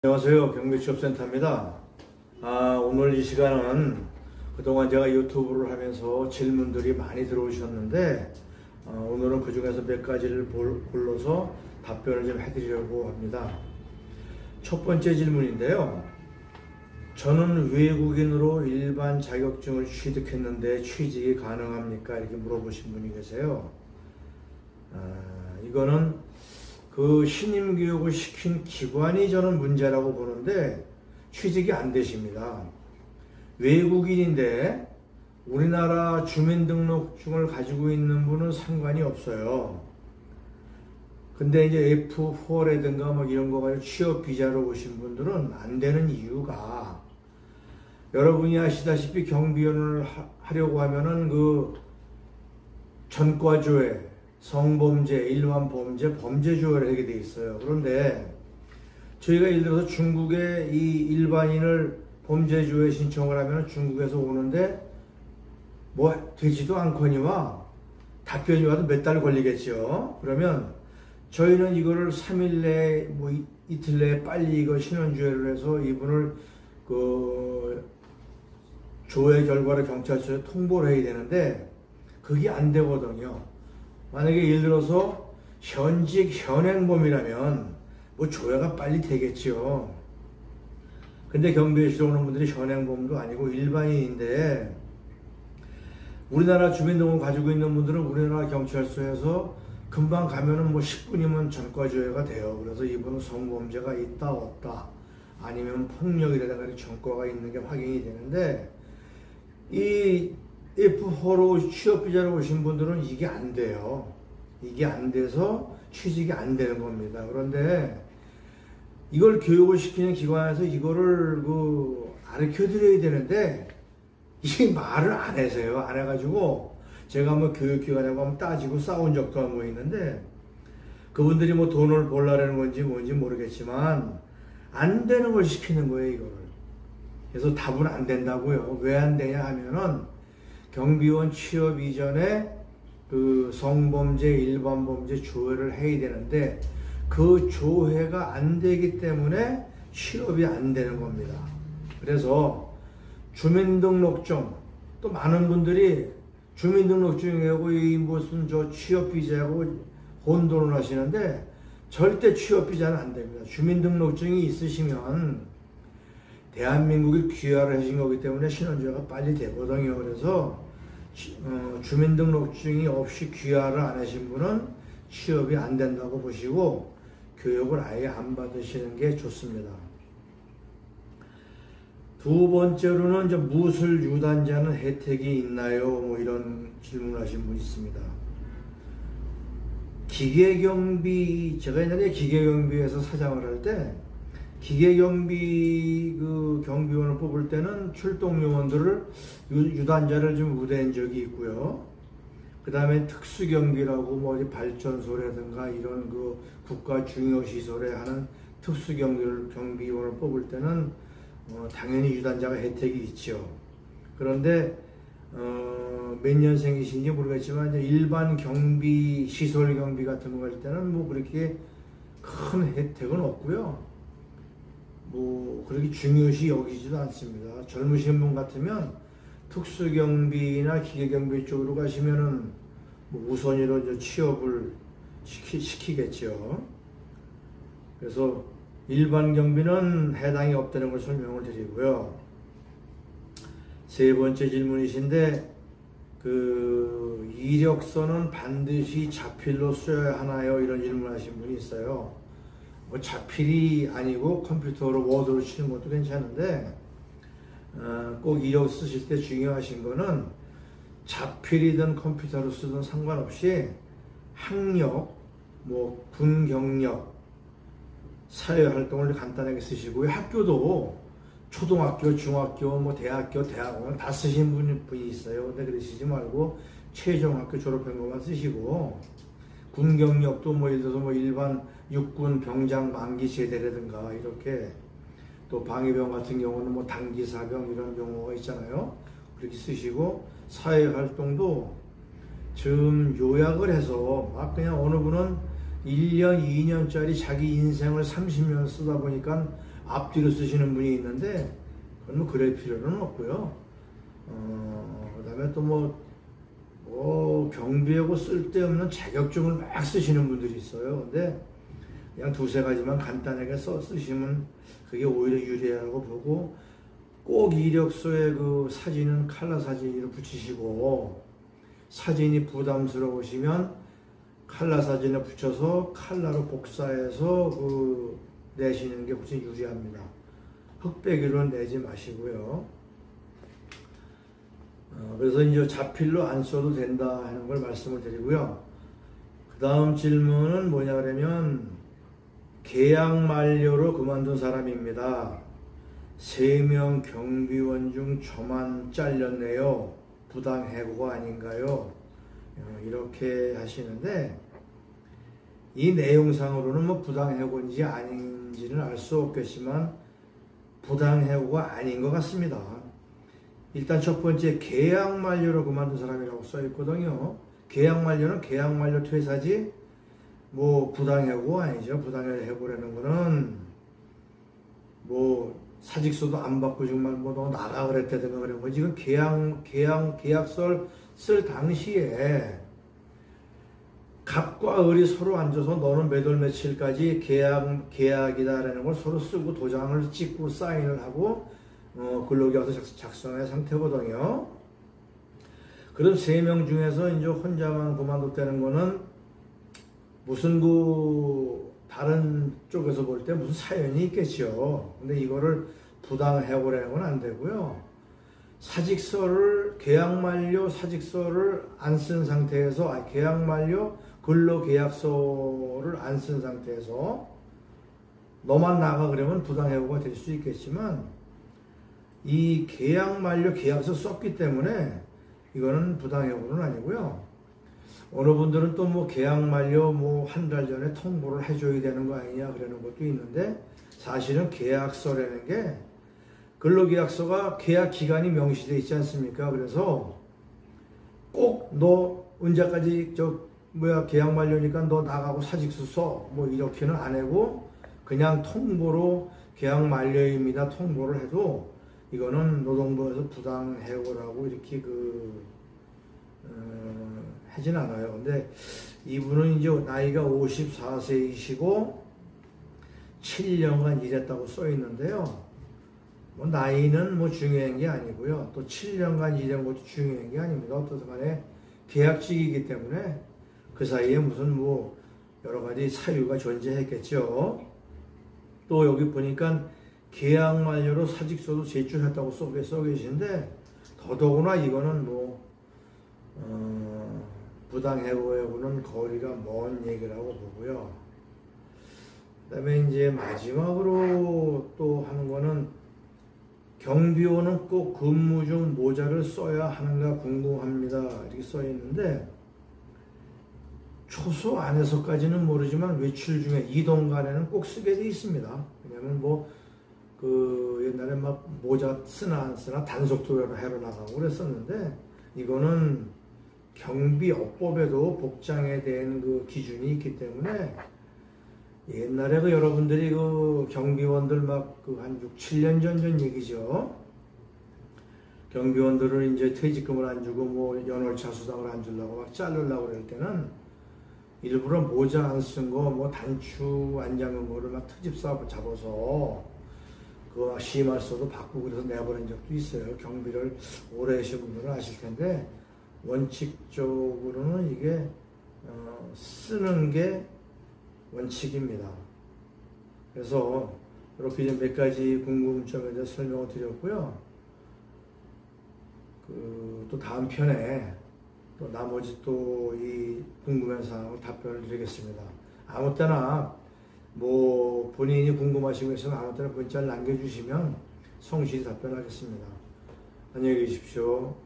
안녕하세요. 경매취업센터입니다. 오늘 이 시간은 그동안 제가 유튜브를 하면서 질문들이 많이 들어오셨는데 오늘은 그 중에서 몇 가지를 골라서 답변을 좀 해드리려고 합니다. 첫 번째 질문인데요. 저는 외국인으로 일반 자격증을 취득했는데 취직이 가능합니까? 이렇게 물어보신 분이 계세요. 이거는 그 신임 교육을 시킨 기관이 저는 문제라고 보는데 취직이 안 되십니다. 외국인인데 우리나라 주민등록증을 가지고 있는 분은 상관이 없어요. 근데 이제 F4라든가 뭐 이런 거 가지고 취업 비자로 오신 분들은 안 되는 이유가, 여러분이 아시다시피 경비원을 하려고 하면은 그 전과조회, 성범죄, 일반범죄, 범죄조회를 하게 돼 있어요. 그런데 저희가 예를 들어서 중국에 이 일반인을 범죄조회 신청을 하면 중국에서 오는데 뭐 되지도 않거니와 답변이 와도 몇 달 걸리겠죠. 그러면 저희는 이거를 3일 내에 뭐 이틀 내에 빨리 이거 신원조회를 해서 이분을 그 조회 결과를 경찰서에 통보를 해야 되는데 그게 안 되거든요. 만약에 예를 들어서 현직 현행범이라면 뭐 조회가 빨리 되겠죠. 근데 경비실에 오는 분들이 현행범도 아니고 일반인인데 우리나라 주민등록을 가지고 있는 분들은 우리나라 경찰서에서 금방 가면은 뭐 10분이면 전과조회가 돼요. 그래서 이분은 성범죄가 있다 없다 아니면 폭력이라든가 전과가 있는 게 확인이 되는데, 이 F4로 취업비자로 오신 분들은 이게 안 돼요. 이게 안 돼서 취직이 안 되는 겁니다. 그런데 이걸 교육을 시키는 기관에서 이거를 가르쳐 드려야 되는데 이게 말을 안 해서요. 안 해가지고 제가 뭐 교육기관하고 한번 따지고 싸운 적도 한번 있는데, 그분들이 뭐 돈을 벌라는 건지 뭔지 모르겠지만 안 되는 걸 시키는 거예요, 이거를. 그래서 답은 안 된다고요. 왜 안 되냐 하면은 경비원 취업 이전에 그 성범죄, 일반범죄 조회를 해야 되는데 그 조회가 안 되기 때문에 취업이 안 되는 겁니다. 그래서 주민등록증, 또 많은 분들이 주민등록증하고 이 무슨 저 취업비자하고 혼돈을 하시는데 절대 취업비자는 안 됩니다. 주민등록증이 있으시면 대한민국이 귀화를 하신 거기 때문에 신원조회가 빨리 되거든요. 그래서 주민등록증이 없이 귀화를 안 하신 분은 취업이 안 된다고 보시고 교육을 아예 안 받으시는 게 좋습니다. 두 번째로는 이제 무술 유단자는 혜택이 있나요? 뭐 이런 질문을 하신 분이 있습니다. 기계경비, 제가 옛날에 기계경비에서 사장을 할 때 기계경비 그 경비원을 뽑을 때는 출동요원들을 유단자를 좀 우대한 적이 있고요. 그 다음에 특수경비라고 뭐 어디 발전소라든가 이런 그 국가 중요시설에 하는 경비원을 뽑을 때는 당연히 유단자가 혜택이 있죠. 그런데 몇 년생이신지 모르겠지만 이제 일반 경비, 시설 경비 같은 거 할 때는 뭐 그렇게 큰 혜택은 없고요. 뭐 그렇게 중요시 여기지도 않습니다. 젊으신 분 같으면 특수경비나 기계경비 쪽으로 가시면은 뭐 우선으로 이제 취업을 시키겠죠. 그래서 일반 경비는 해당이 없다는 걸 설명을 드리고요. 세 번째 질문이신데 그 이력서는 반드시 자필로 써야 하나요? 이런 질문을 하신 분이 있어요. 뭐 자필이 아니고 컴퓨터로 워드로 치는 것도 괜찮은데 꼭 이력 쓰실 때 중요하신 거는 자필이든 컴퓨터로 쓰든 상관없이 학력, 뭐 군 경력, 사회활동을 간단하게 쓰시고요. 학교도 초등학교, 중학교, 뭐 대학교, 대학원 다 쓰신 분이 있어요. 근데 그러시지 말고 최종학교 졸업한 것만 쓰시고, 군 경력도 뭐 예를 들어서 뭐 일반 육군 병장 만기 제대라든가 이렇게, 또 방위병 같은 경우는 뭐 단기 사병 이런 경우가 있잖아요. 그렇게 쓰시고, 사회활동도 좀 요약을 해서 막 그냥 어느 분은 1년, 2년짜리 자기 인생을 30년 쓰다 보니까 앞뒤로 쓰시는 분이 있는데 그건 뭐 그럴 필요는 없고요. 그다음에 또 경비하고 쓸데없는 자격증을 막 쓰시는 분들이 있어요. 근데 그냥 두세 가지만 간단하게 쓰시면 그게 오히려 유리하다고 보고, 꼭 이력서에 그 사진은 칼라 사진으로 붙이시고, 사진이 부담스러우시면 칼라 사진을 붙여서 칼라로 복사해서 내시는 게 훨씬 유리합니다. 흑백으로는 내지 마시고요. 그래서 이제 자필로 안 써도 된다 하는 걸 말씀을 드리고요. 그 다음 질문은 뭐냐 그러면, 계약 만료로 그만둔 사람입니다. 3명 경비원 중 저만 잘렸네요. 부당해고가 아닌가요? 이렇게 하시는데, 이 내용상으로는 뭐 부당해고인지 아닌지는 알 수 없겠지만 부당해고가 아닌 것 같습니다. 일단 첫 번째, 계약 만료로 그만둔 사람이라고 써 있거든요. 계약 만료는 계약 만료 퇴사지 뭐 부당해고가 아니죠. 부당해고라는 거는 뭐 사직서도 안 받고 정말 뭐 너 나가 그랬다든가 그런 거. 지금 계약서를 쓸 당시에 갑과 을이 서로 앉아서 너는 몇 월 며칠까지 계약이다라는 걸 서로 쓰고 도장을 찍고 사인을 하고 근로계약서 작성한 상태거든요. 그럼 3명 중에서 이제 혼자만 그만뒀다는 거는 무슨 다른 쪽에서 볼 때 무슨 사연이 있겠죠. 근데 이거를 부당해고라는 건 안 되고요. 계약 만료 사직서를 안 쓴 상태에서, 계약 만료 근로계약서를 안 쓴 상태에서 너만 나가 그러면 부당해고가 될 수 있겠지만, 이 계약 만료 계약서 썼기 때문에 이거는 부당해고는 아니고요. 어느 분들은 또 뭐 계약 만료 한 달 전에 통보를 해줘야 되는 거 아니냐 그러는 것도 있는데, 사실은 계약서라는 게 근로계약서가 계약 기간이 명시되어 있지 않습니까? 그래서 꼭 너 언제까지 계약 만료니까 너 나가고 사직서 써 이렇게는 안 하고, 그냥 통보로 계약 만료입니다 통보를 해도 이거는 노동부에서 부당해고라고 이렇게 하진 않아요. 근데 이분은 이제 나이가 54세이시고 7년간 일했다고 써 있는데요. 나이는 중요한 게 아니고요. 또 7년간 일한 것도 중요한 게 아닙니다. 어떻든 간에 계약직이기 때문에 그 사이에 무슨 여러 가지 사유가 존재했겠죠. 또 여기 보니까 계약 만료로 사직서도 제출했다고 써 계신데, 더더구나 이거는 부당해고하고는 거리가 먼 얘기라고 보고요. 그 다음에 이제 마지막으로 또 하는 거는, 경비원은 꼭 근무 중 모자를 써야 하는가 궁금합니다. 이렇게 써 있는데, 초소 안에서까지는 모르지만 외출 중에 이동 간에는 꼭 쓰게 돼 있습니다. 왜냐면 옛날에 모자 쓰나 안 쓰나 단속도로 해러 나가고 그랬었는데, 이거는 경비업법에도 복장에 대한 기준이 있기 때문에, 옛날에 여러분들이 경비원들 한 6, 7년 전 얘기죠. 경비원들은 이제 퇴직금을 안 주고 연월차 수당을 안 주려고 자르려고 그럴 때는 일부러 모자 안 쓴 거 단추 안 잠근 거를 트집사 잡아서 심할서도 받고 그래서 내버린 적도 있어요. 경비를 오래 하신 분들은 아실 텐데, 원칙적으로는 이게 쓰는 게 원칙입니다. 그래서 이렇게 이제 몇 가지 궁금점에 대해서 설명을 드렸고요. 또 다음 편에 또 나머지 또 이 궁금한 사항을 답변을 드리겠습니다. 아무 때나 본인이 궁금하신 거 있으면 아무 때나 문자를 남겨주시면 성실히 답변하겠습니다. 안녕히 계십시오.